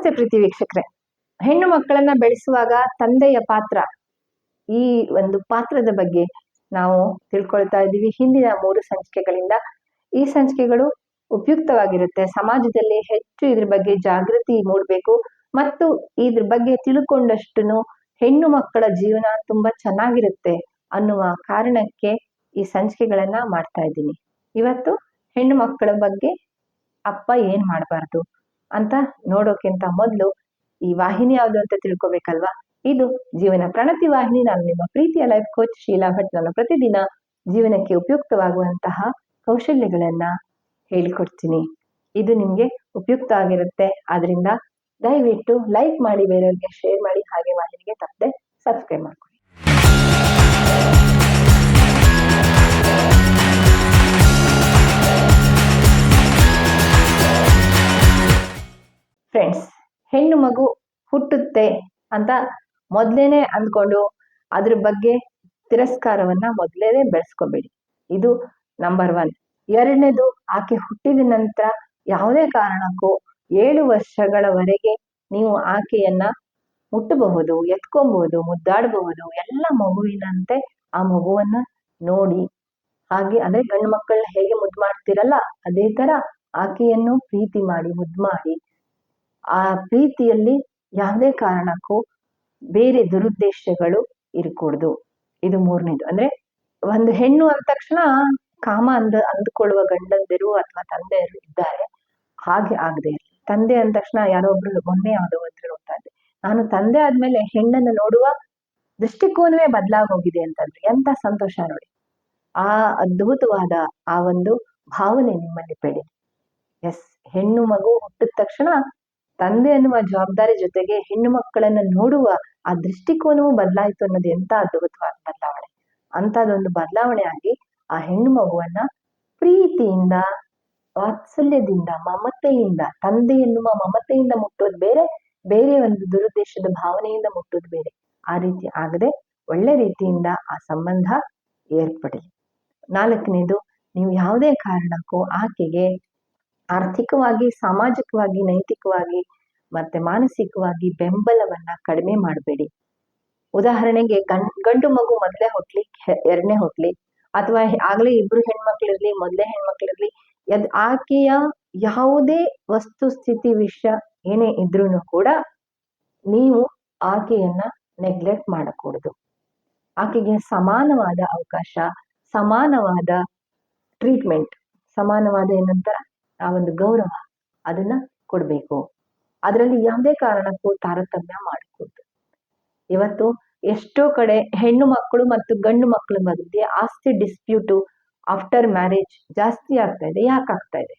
ನಮಸ್ತೆ ಪ್ರೀತಿ ವೀಕ್ಷಕರೇ. ಹೆಣ್ಣು ಮಕ್ಕಳನ್ನ ಬೆಳೆಸುವಾಗ ತಂದೆಯ ಪಾತ್ರ, ಈ ಒಂದು ಪಾತ್ರದ ಬಗ್ಗೆ ನಾವು ತಿಳ್ಕೊಳ್ತಾ ಇದ್ದೀವಿ ಹಿಂದಿನ 3 ಸಂಚಿಕೆಗಳಿಂದ. ಈ ಸಂಚಿಕೆಗಳು ಉಪಯುಕ್ತವಾಗಿರುತ್ತೆ. ಸಮಾಜದಲ್ಲಿ ಹೆಚ್ಚು ಇದ್ರ ಬಗ್ಗೆ ಜಾಗೃತಿ ಮೂಡಬೇಕು ಮತ್ತು ಇದ್ರ ಬಗ್ಗೆ ತಿಳ್ಕೊಂಡಷ್ಟು ಹೆಣ್ಣು ಮಕ್ಕಳ ಜೀವನ ತುಂಬಾ ಚೆನ್ನಾಗಿರುತ್ತೆ ಅನ್ನುವ ಕಾರಣಕ್ಕೆ ಈ ಸಂಚಿಕೆಗಳನ್ನ ಮಾಡ್ತಾ ಇದ್ದೀನಿ. ಇವತ್ತು ಹೆಣ್ಣು ಮಕ್ಕಳ ಬಗ್ಗೆ ಅಪ್ಪ ಏನ್ ಮಾಡಬಾರ್ದು ಅಂತ ನೋಡೋಕ್ಕಿಂತ ಮೊದಲು ಈ ವಾಹಿನಿ ಯಾವುದು ಅಂತ ತಿಳ್ಕೊಬೇಕಲ್ವಾ. ಇದು ಜೀವನ ಪ್ರಣತಿ ವಾಹಿನಿ. ನಾನು ನಿಮ್ಮ ಪ್ರೀತಿಯ ಲೈಫ್ ಕೋಚ್ ಶೀಲಾ ಭಟ್. ನಾನು ಪ್ರತಿದಿನ ಜೀವನಕ್ಕೆ ಉಪಯುಕ್ತವಾಗುವಂತಹ ಕೌಶಲ್ಯಗಳನ್ನ ಹೇಳಿಕೊಡ್ತೀನಿ. ಇದು ನಿಮ್ಗೆ ಉಪಯುಕ್ತ ಆಗಿರುತ್ತೆ. ಆದ್ರಿಂದ ದಯವಿಟ್ಟು ಲೈಕ್ ಮಾಡಿ, ಬೇರೆಯವ್ರಿಗೆ ಶೇರ್ ಮಾಡಿ, ಹಾಗೆ ವಾಹಿನಿಗೆ ತಪ್ಪದೆ ಸಬ್ಸ್ಕ್ರೈಬ್ ಮಾಡ್ಕೊಳ್ಳಿ. ಫ್ರೆಂಡ್ಸ್, ಹೆಣ್ಣು ಮಗು ಹುಟ್ಟುತ್ತೆ ಅಂತ ಮೊದ್ಲೇನೆ ಅಂದ್ಕೊಂಡು ಅದ್ರ ಬಗ್ಗೆ ತಿರಸ್ಕಾರವನ್ನ ಮೊದ್ಲೇನೆ ಬೆಳೆಸ್ಕೋಬೇಡಿ. ಇದು ನಂಬರ್ 1. ಎರಡನೇದು, ಆಕೆ ಹುಟ್ಟಿದ ನಂತರ ಯಾವುದೇ ಕಾರಣಕ್ಕೂ 7 ವರ್ಷಗಳವರೆಗೆ ನೀವು ಆಕೆಯನ್ನ ಮುಟ್ಟಬಹುದು, ಎತ್ಕೊಬಹುದು, ಮುದ್ದಾಡಬಹುದು. ಎಲ್ಲ ಮಗುವಿನಂತೆ ಆ ಮಗುವನ್ನ ನೋಡಿ, ಹಾಗೆ ಅಂದ್ರೆ ಗಂಡು ಮಕ್ಕಳನ್ನ ಹೇಗೆ ಮುದ್ದು ಮಾಡ್ತಿರಲ್ಲ ಅದೇ ತರ ಆಕೆಯನ್ನು ಪ್ರೀತಿ ಮಾಡಿ, ಮುದ್ದು ಮಾಡಿ. ಆ ಪ್ರೀತಿಯಲ್ಲಿ ಯಾವುದೇ ಕಾರಣಕ್ಕೂ ಬೇರೆ ದುರುದ್ದೇಶಗಳು ಇರಕೂಡದು. ಇದು 3ನೇದು. ಅಂದ್ರೆ ಒಂದು ಹೆಣ್ಣು ಅಂದ ತಕ್ಷಣ ಕಾಮ ಅಂದ್ಕೊಳ್ಳುವ ಗಂಡಂದಿರು ಅಥವಾ ತಂದೆಯರು ಇದ್ದಾರೆ. ಹಾಗೆ ಆಗದೆ ಇರಲಿ. ತಂದೆ ಅಂದ ತಕ್ಷಣ ಯಾರೋ ಒಬ್ರು ಮೊನ್ನೆ ಯಾವುದೋ ಒಬ್ರು ನೋಡ್ತಾ ಇದ್ದೆ, ನಾನು ತಂದೆ ಆದ್ಮೇಲೆ ಹೆಣ್ಣನ್ನು ನೋಡುವ ದೃಷ್ಟಿಕೋನವೇ ಬದಲಾಗೋಗಿದೆ ಅಂತಂದ್ರೆ ಎಂತ ಸಂತೋಷ ನೋಡಿ. ಆ ಅದ್ಭುತವಾದ ಆ ಒಂದು ಭಾವನೆ ನಿಮ್ಮಲ್ಲಿ ಬೆಳಿ. ಎಸ್, ಹೆಣ್ಣು ಮಗು ಹುಟ್ಟಿದ ತಕ್ಷಣ ತಂದೆ ಅನ್ನುವ ಜವಾಬ್ದಾರಿ ಜೊತೆಗೆ ಹೆಣ್ಣು ಮಕ್ಕಳನ್ನ ನೋಡುವ ಆ ದೃಷ್ಟಿಕೋನವೂ ಬದಲಾಯಿತು ಅನ್ನೋದು ಎಂತ ಅದ್ಭುತವಾದ ಬದಲಾವಣೆ. ಅಂತದೊಂದು ಬದಲಾವಣೆ ಆಗಿ ಆ ಹೆಣ್ಣು ಮಗುವನ್ನ ಪ್ರೀತಿಯಿಂದ, ವಾತ್ಸಲ್ಯದಿಂದ, ಮಮತೆಯಿಂದ, ತಂದೆ ಎನ್ನುವ ಮಮತೆಯಿಂದ ಮುಟ್ಟೋದು ಬೇರೆ, ಬೇರೆ ಒಂದು ದುರುದ್ದೇಶದ ಭಾವನೆಯಿಂದ ಮುಟ್ಟೋದು ಬೇರೆ. ಆ ರೀತಿ ಆಗದೆ ಒಳ್ಳೆ ರೀತಿಯಿಂದ ಆ ಸಂಬಂಧ ಏರ್ಪಡಲಿ. 4ನೇದು, ನೀವು ಯಾವುದೇ ಕಾರಣಕ್ಕೂ ಆಕೆಗೆ ಆರ್ಥಿಕವಾಗಿ, ಸಾಮಾಜಿಕವಾಗಿ, ನೈತಿಕವಾಗಿ ಮತ್ತೆ ಮಾನಸಿಕವಾಗಿ ಬೆಂಬಲವನ್ನ ಕಡಿಮೆ ಮಾಡಬೇಡಿ. ಉದಾಹರಣೆಗೆ ಗಂಡು ಮಗು ಮೊದಲೇ ಹುಟ್ಲಿ, 2ನೇ ಹುಟ್ಲಿ, ಅಥವಾ ಆಗ್ಲೇ ಇಬ್ರು ಹೆಣ್ಮಕ್ಳಿರ್ಲಿ, ಮೊದಲೇ ಹೆಣ್ಮಕ್ಳಿರ್ಲಿ, ಆಕೆಯ ಯಾವುದೇ ವಸ್ತುಸ್ಥಿತಿ ವಿಷಯ ಏನೇ ಇದ್ರೂ ಕೂಡ ನೀವು ಆಕೆಯನ್ನ ನೆಗ್ಲೆಕ್ಟ್ ಮಾಡಕೂಡದು. ಆಕೆಗೆ ಸಮಾನವಾದ ಅವಕಾಶ, ಸಮಾನವಾದ ಟ್ರೀಟ್ಮೆಂಟ್, ಸಮಾನವಾದ ಏನಂತಾರ ಆ ಒಂದು ಗೌರವ, ಅದನ್ನ ಕೊಡ್ಬೇಕು. ಅದರಲ್ಲಿ ಯಾವುದೇ ಕಾರಣಕ್ಕೂ ತಾರತಮ್ಯ ಮಾಡಕೂಡದು. ಇವತ್ತು ಎಷ್ಟೋ ಕಡೆ ಹೆಣ್ಣು ಮಕ್ಕಳು ಮತ್ತು ಗಂಡು ಮಕ್ಕಳ ಮಧ್ಯೆ ಆಸ್ತಿ ಡಿಸ್ಪ್ಯೂಟು ಆಫ್ಟರ್ ಮ್ಯಾರೇಜ್ ಜಾಸ್ತಿ ಆಗ್ತಾ ಇದೆ. ಯಾಕೆ ಆಗ್ತಾ ಇದೆ?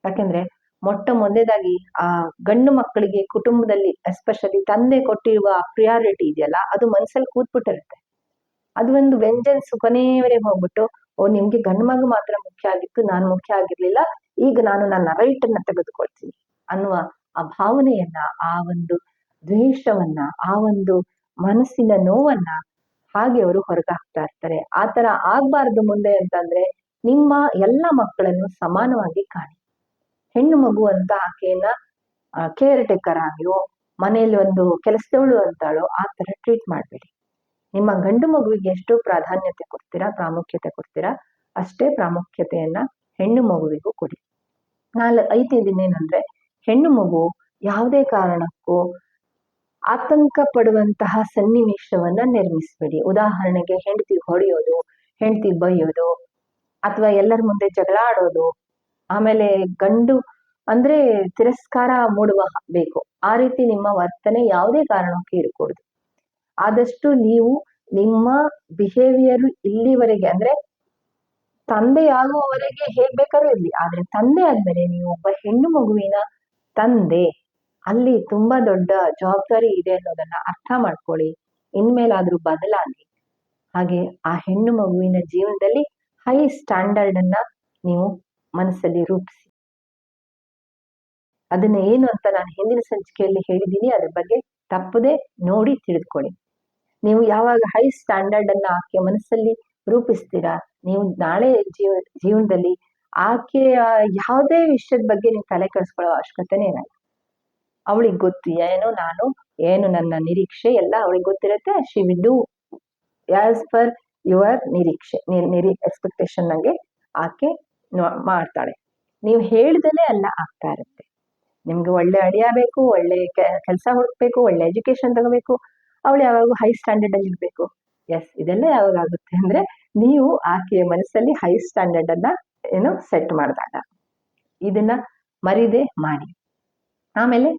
ಯಾಕೆಂದ್ರೆ ಮೊಟ್ಟ ಮೊದಲೇದಾಗಿ ಆ ಗಂಡು ಮಕ್ಕಳಿಗೆ ಕುಟುಂಬದಲ್ಲಿ ಎಸ್ಪೆಷಲಿ ತಂದೆ ಕೊಟ್ಟಿರುವ ಪ್ರಿಯಾರಿಟಿ ಇದೆಯಲ್ಲ, ಅದು ಮನಸ್ಸಲ್ಲಿ ಕೂತ್ಬಿಟ್ಟಿರುತ್ತೆ. ಅದು ಒಂದು ವೆಂಜನ್ಸ್ ಕೊನೆಯವರೆಗೆ ಹೋಗ್ಬಿಟ್ಟು, ನಿಮ್ಗೆ ಗಂಡು ಮಗು ಮಾತ್ರ ಮುಖ್ಯ ಆಗಿತ್ತು, ನಾನು ಮುಖ್ಯ ಆಗಿರ್ಲಿಲ್ಲ, ಈಗ ನಾನು ನನ್ನ ರೈಟ್ ಅನ್ನ ತೆಗೆದುಕೊಳ್ತೀನಿ ಅನ್ನುವ ಆ ಭಾವನೆಯನ್ನ, ಆ ಒಂದು ದ್ವೇಷವನ್ನ, ಆ ಒಂದು ಮನಸ್ಸಿನ ನೋವನ್ನ ಹಾಗೆ ಅವರು ಹೊರಗಾಕ್ತಾ ಇರ್ತಾರೆ. ಆ ತರ ಆಗ್ಬಾರ್ದು ಮುಂದೆ ಅಂತಂದ್ರೆ ನಿಮ್ಮ ಎಲ್ಲ ಮಕ್ಕಳನ್ನು ಸಮಾನವಾಗಿ ಕಾಣಿ. ಹೆಣ್ಣು ಮಗು ಅಂತ ಆಕೆಯನ್ನ ಕೇರ್ ಟೇಕರ್ ಆಗಿಯೋ, ಮನೆಯಲ್ಲಿ ಒಂದು ಕೆಲಸದವಳು ಅಂತಾಳೋ ಆ ತರ ಟ್ರೀಟ್ ಮಾಡ್ಬೇಡಿ. ನಿಮ್ಮ ಗಂಡು ಮಗುವಿಗೆ ಎಷ್ಟು ಪ್ರಾಧಾನ್ಯತೆ ಕೊಡ್ತೀರಾ, ಪ್ರಾಮುಖ್ಯತೆ ಕೊಡ್ತೀರಾ, ಅಷ್ಟೇ ಪ್ರಾಮುಖ್ಯತೆಯನ್ನ ಹೆಣ್ಣು ಮಗುವಿಗೂ ಕೊಡಿ. 5ನೇದೇನಂದ್ರೆ, ಹೆಣ್ಣು ಮಗು ಯಾವುದೇ ಕಾರಣಕ್ಕೂ ಆತಂಕ ಪಡುವಂತಹ ಸನ್ನಿವೇಶವನ್ನ ನಿರ್ಮಿಸಬೇಡಿ. ಉದಾಹರಣೆಗೆ ಹೆಂಡತಿ ಹೊಡೆಯೋದು, ಹೆಂಡತಿ ಬೈಯೋದು, ಅಥವಾ ಎಲ್ಲರ ಮುಂದೆ ಜಗಳ ಆಡೋದು, ಆಮೇಲೆ ಗಂಡು ಅಂದ್ರೆ ತಿರಸ್ಕಾರ ಮೂಡುವ ಬೇಕು. ಆ ರೀತಿ ನಿಮ್ಮ ವರ್ತನೆ ಯಾವುದೇ ಕಾರಣಕ್ಕೂ ಇರಕೂಡದು. ಆದಷ್ಟು ನೀವು ನಿಮ್ಮ ಬಿಹೇವಿಯರ್ ಇಲ್ಲಿವರೆಗೆ ಅಂದ್ರೆ ತಂದೆ ಆಗುವವರೆಗೆ ಹೇಗ್ ಬೇಕಾದ್ರೂ ಇರ್ಲಿ, ಆದ್ರೆ ತಂದೆ ಆದ್ಮೇಲೆ ನೀವು ಒಬ್ಬ ಹೆಣ್ಣು ಮಗುವಿನ ತಂದೆ, ಅಲ್ಲಿ ತುಂಬಾ ದೊಡ್ಡ ಜವಾಬ್ದಾರಿ ಇದೆ ಅನ್ನೋದನ್ನ ಅರ್ಥ ಮಾಡ್ಕೊಳ್ಳಿ. ಇನ್ಮೇಲಾದ್ರೂ ಬದಲಾಗಿ. ಹಾಗೆ ಆ ಹೆಣ್ಣು ಮಗುವಿನ ಜೀವನದಲ್ಲಿ ಹೈ ಸ್ಟ್ಯಾಂಡರ್ಡ್ ಅನ್ನ ನೀವು ಮನಸ್ಸಲ್ಲಿ ರೂಪಿಸಿ. ಅದನ್ನ ಏನು ಅಂತ ನಾನು ಹಿಂದಿನ ಸಂಚಿಕೆಯಲ್ಲಿ ಹೇಳಿದ್ದೀನಿ. ಅದ್ರ ಬಗ್ಗೆ ತಪ್ಪದೆ ನೋಡಿ ತಿಳಿದುಕೊಳ್ಳಿ. ನೀವು ಯಾವಾಗ ಹೈ ಸ್ಟ್ಯಾಂಡರ್ಡ್ ಅನ್ನ ಆಕೆ ಮನಸ್ಸಲ್ಲಿ ರೂಪಿಸ್ತೀರಾ, ನೀವು ನಾಳೆ ಜೀವನದಲ್ಲಿ ಆಕೆಯ ಯಾವುದೇ ವಿಷಯದ ಬಗ್ಗೆ ನೀವು ತಲೆ ಕೆಡಿಸ್ಕೊಳ್ಳೋ ಅವಶ್ಯಕತೆನೇ ಇರಲ್ಲ. ಅವಳಿಗೆ ಗೊತ್ತು ಏನು ನನ್ನ ನಿರೀಕ್ಷೆ ಎಲ್ಲ ಅವಳಿಗೆ ಗೊತ್ತಿರುತ್ತೆ. She will do as per your ನಿರೀಕ್ಷೆ, ಎಕ್ಸ್ಪೆಕ್ಟೇಷನ್ ನಂಗೆ ಆಕೆ ಮಾಡ್ತಾಳೆ. ನೀವು ಹೇಳ್ದಲೇ ಎಲ್ಲ ಆಗ್ತಾ ಇರುತ್ತೆ. ನಿಮ್ಗೆ ಒಳ್ಳೆ ಅಳಿಯ ಬೇಕು, ಒಳ್ಳೆ ಕೆಲಸ ಹುಡುಕ್ಬೇಕು, ಒಳ್ಳೆ ಎಜುಕೇಶನ್ ತಗೋಬೇಕು, ಅವಳು ಯಾವಾಗ ಹೈ ಸ್ಟ್ಯಾಂಡರ್ಡ್ ಅಲ್ಲಿ ಇರ್ಬೇಕು. ಎಸ್, ಇದೆಲ್ಲ ಯಾವಾಗ ಆಗುತ್ತೆ ಅಂದ್ರೆ ನೀವು ಆಕೆಯ ಮನಸ್ಸಲ್ಲಿ ಹೈ ಸ್ಟ್ಯಾಂಡರ್ಡ್ ಅನ್ನ ಸೆಟ್ ಮಾಡಿದಾಗ. ಇದನ್ನ ಮರಿದೆ ಮಾಡಿ. ಆಮೇಲೆ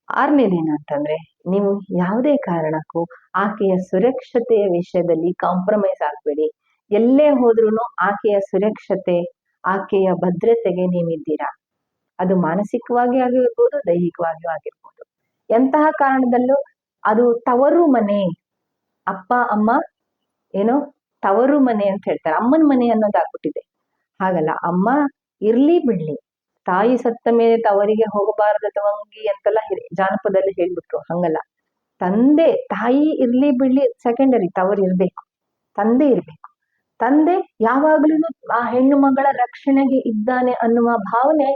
6ನೇದೇನು ಅಂತಂದ್ರೆ, ನೀವು ಯಾವುದೇ ಕಾರಣಕ್ಕೂ ಆಕೆಯ ಸುರಕ್ಷತೆಯ ವಿಷಯದಲ್ಲಿ ಕಾಂಪ್ರಮೈಸ್ ಆಗ್ಬೇಡಿ. ಎಲ್ಲೇ ಹೋದ್ರೂ ಆಕೆಯ ಸುರಕ್ಷತೆ, ಆಕೆಯ ಭದ್ರತೆಗೆ ನೀವಿದ್ದೀರಾ. ಅದು ಮಾನಸಿಕವಾಗಿ ಆಗಿರ್ಬೋದು, ದೈಹಿಕವಾಗಿಯೂ ಆಗಿರ್ಬೋದು. ಎಂತಹ ಕಾರಣದಲ್ಲೂ ಅದು ತವರು ಮನೆ, ಅಪ್ಪ ಅಮ್ಮ ತವರು ಮನೆ ಅಂತ ಹೇಳ್ತಾರೆ, ಅಮ್ಮನ ಮನೆ ಅನ್ನೋದಾಗ್ಬಿಟ್ಟಿದೆ. ಹಾಗಲ್ಲ, ಅಮ್ಮ ಇರ್ಲಿ ಬಿಡ್ಲಿ, ತಾಯಿ ಸತ್ತ ಮೇಲೆ ತವರಿಗೆ ಹೋಗಬಾರದು ತವಂಗಿ ಅಂತೆಲ್ಲ ಜಾನಪದದಲ್ಲಿ ಹೇಳ್ಬಿಟ್ರು. ಹಂಗಲ್ಲ, ತಾಯಿ ಇರ್ಲಿ ಬಿಡ್ಲಿ ಸೆಕೆಂಡರಿ, ತವರು ಇರ್ಬೇಕು, ತಂದೆ ಇರ್ಬೇಕು. ತಂದೆ ಯಾವಾಗ್ಲೂ ಆ ಹೆಣ್ಣು ಮಗಳ ರಕ್ಷಣೆಗೆ ಇದ್ದಾನೆ ಅನ್ನುವ ಭಾವನೆ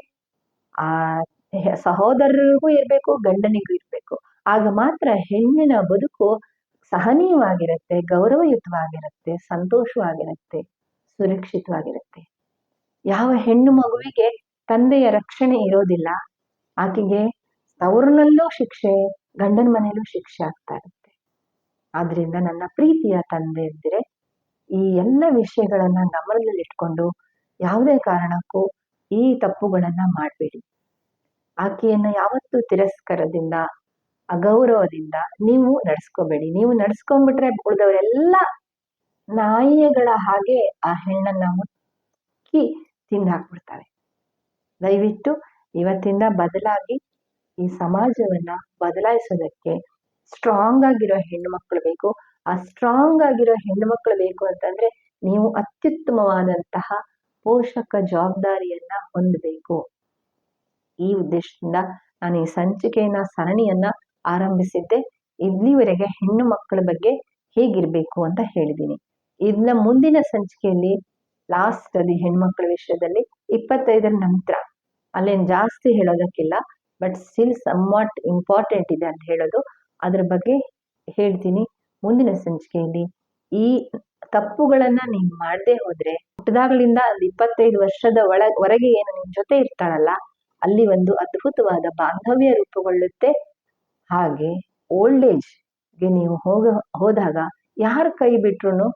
ಆ ಸಹೋದರರಿಗೂ ಇರ್ಬೇಕು, ಗಂಡನಿಗೂ ಇರ್ಬೇಕು. ಆಗ ಮಾತ್ರ ಹೆಣ್ಣಿನ ಬದುಕು ಸಹನೀಯವಾಗಿರುತ್ತೆ, ಗೌರವಯುತವಾಗಿರುತ್ತೆ, ಸಂತೋಷವಾಗಿರುತ್ತೆ, ಸುರಕ್ಷಿತವಾಗಿರುತ್ತೆ. ಯಾವ ಹೆಣ್ಣು ಮಗುವಿಗೆ ತಂದೆಯ ರಕ್ಷಣೆ ಇರೋದಿಲ್ಲ, ಆಕೆಗೆ ತವರಿನಲ್ಲೂ ಶಿಕ್ಷೆ, ಗಂಡನ ಮನೆಯಲ್ಲೂ ಶಿಕ್ಷೆ ಆಗ್ತಾ ಇರುತ್ತೆ. ಆದ್ರಿಂದ ನನ್ನ ಪ್ರೀತಿಯ ತಂದೆ ಇದ್ದರೆ ಈ ಎಲ್ಲ ವಿಷಯಗಳನ್ನ ಗಮನದಲ್ಲಿಟ್ಕೊಂಡು ಯಾವುದೇ ಕಾರಣಕ್ಕೂ ಈ ತಪ್ಪುಗಳನ್ನ ಮಾಡಬೇಡಿ. ಆಕೆಯನ್ನ ಯಾವತ್ತೂ ತಿರಸ್ಕಾರದಿಂದ, ಅಗೌರವದಿಂದ ನೀವು ನಡೆಸ್ಕೋಬೇಡಿ. ನೀವು ನಡೆಸ್ಕೊಂಡ್ಬಿಟ್ರೆ ಉಳಿದವರೆಲ್ಲ ನಾಯಿಗಳ ಹಾಗೆ ಆ ಹೆಣ್ಣನ್ನ ಮುಕ್ಕಿ ತಿಂದು ಹಾಕ್ಬಿಡ್ತಾರೆ. ದಯವಿಟ್ಟು ಇವತ್ತಿಂದ ಬದಲಾಗಿ ಈ ಸಮಾಜವನ್ನ ಬದಲಾಯಿಸೋದಕ್ಕೆ ಸ್ಟ್ರಾಂಗ್ ಆಗಿರೋ ಹೆಣ್ಣು ಮಕ್ಕಳು ಬೇಕು. ಆ ಸ್ಟ್ರಾಂಗ್ ಆಗಿರೋ ಹೆಣ್ಣು ಮಕ್ಕಳು ಬೇಕು ಅಂತಂದ್ರೆ ನೀವು ಅತ್ಯುತ್ತಮವಾದಂತಹ ಪೋಷಕ ಜವಾಬ್ದಾರಿಯನ್ನ ಹೊಂದಬೇಕು. ಈ ಉದ್ದೇಶದಿಂದ ನಾನು ಈ ಸರಣಿಯನ್ನ ಆರಂಭಿಸಿದ್ದೆ. ಇಲ್ಲಿವರೆಗೆ ಹೆಣ್ಣು ಮಕ್ಕಳ ಬಗ್ಗೆ ಹೇಗಿರ್ಬೇಕು ಅಂತ ಹೇಳಿದ್ದೀನಿ. ಇದನ್ನ ಮುಂದಿನ ಸಂಚಿಕೆಯಲ್ಲಿ ಲಾಸ್ಟ್ ಅಲ್ಲಿ ಹೆಣ್ಮಕ್ಳ ವಿಷಯದಲ್ಲಿ 25ರ ನಂತರ, ಅಲ್ಲೇನು ಜಾಸ್ತಿ ಹೇಳೋದಕ್ಕಿಲ್ಲ, ಬಟ್ ಸ್ಟಿಲ್ ಸಮ್ವಾಟ್ ಇಂಪಾರ್ಟೆಂಟ್ ಇದೆ ಅಂತ ಹೇಳೋದು, ಅದ್ರ ಬಗ್ಗೆ ಹೇಳ್ತೀನಿ ಮುಂದಿನ ಸಂಚಿಕೆಯಲ್ಲಿ. ಈ ತಪ್ಪುಗಳನ್ನ ನೀವು ಮಾಡದೆ ಹೋದ್ರೆ ಹುಟ್ಟದಾಗಲಿಂದ 25 ವರ್ಷದ ಹೊರಗೆ ಏನು ನಿಮ್ ಜೊತೆ ಇರ್ತಾಳಲ್ಲ, ಅಲ್ಲಿ ಒಂದು ಅದ್ಭುತವಾದ ಬಾಂಧವ್ಯ ರೂಪುಗೊಳ್ಳುತ್ತೆ. ಹಾಗೆ ಓಲ್ಡ್ ಏಜ್ಗೆ ನೀವು ಹೋದಾಗ ಯಾರು ಕೈ ಬಿಟ್ರು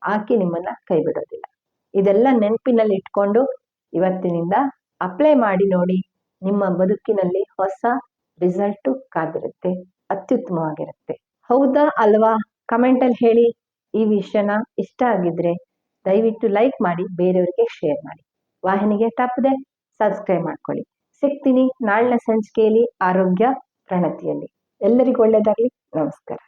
ಆಕೆ ನಿಮ್ಮನ್ನ ಕೈ ಬಿಡೋದಿಲ್ಲ. ಇದೆಲ್ಲ ನೆನಪಿನಲ್ಲಿ ಇಟ್ಕೊಂಡು ಇವತ್ತಿನಿಂದ ಅಪ್ಲೈ ಮಾಡಿ ನೋಡಿ. ನಿಮ್ಮ ಬದುಕಿನಲ್ಲಿ ಹೊಸ ರಿಸಲ್ಟ್ ಕಾದಿರುತ್ತೆ, ಅತ್ಯುತ್ತಮವಾಗಿರುತ್ತೆ. ಹೌದಾ ಅಲ್ವಾ? ಕಮೆಂಟಲ್ಲಿ ಹೇಳಿ. ಈ ವಿಷಯನ ಇಷ್ಟ ಆಗಿದ್ರೆ ದಯವಿಟ್ಟು ಲೈಕ್ ಮಾಡಿ, ಬೇರೆಯವರಿಗೆ ಶೇರ್ ಮಾಡಿ. ವಾಹಿನಿಗೆ ತಪ್ಪದೆ ಸಬ್ಸ್ಕ್ರೈಬ್ ಮಾಡ್ಕೊಳ್ಳಿ. ಸಿಗ್ತೀನಿ ನಾಳಿನ ಸಂಚಿಕೆಯಲ್ಲಿ ಆರೋಗ್ಯ ಪ್ರಣತಿಯಲ್ಲಿ. ಎಲ್ಲರಿಗೂ ಒಳ್ಳೆಯದಾಗಲಿ. ನಮಸ್ಕಾರ.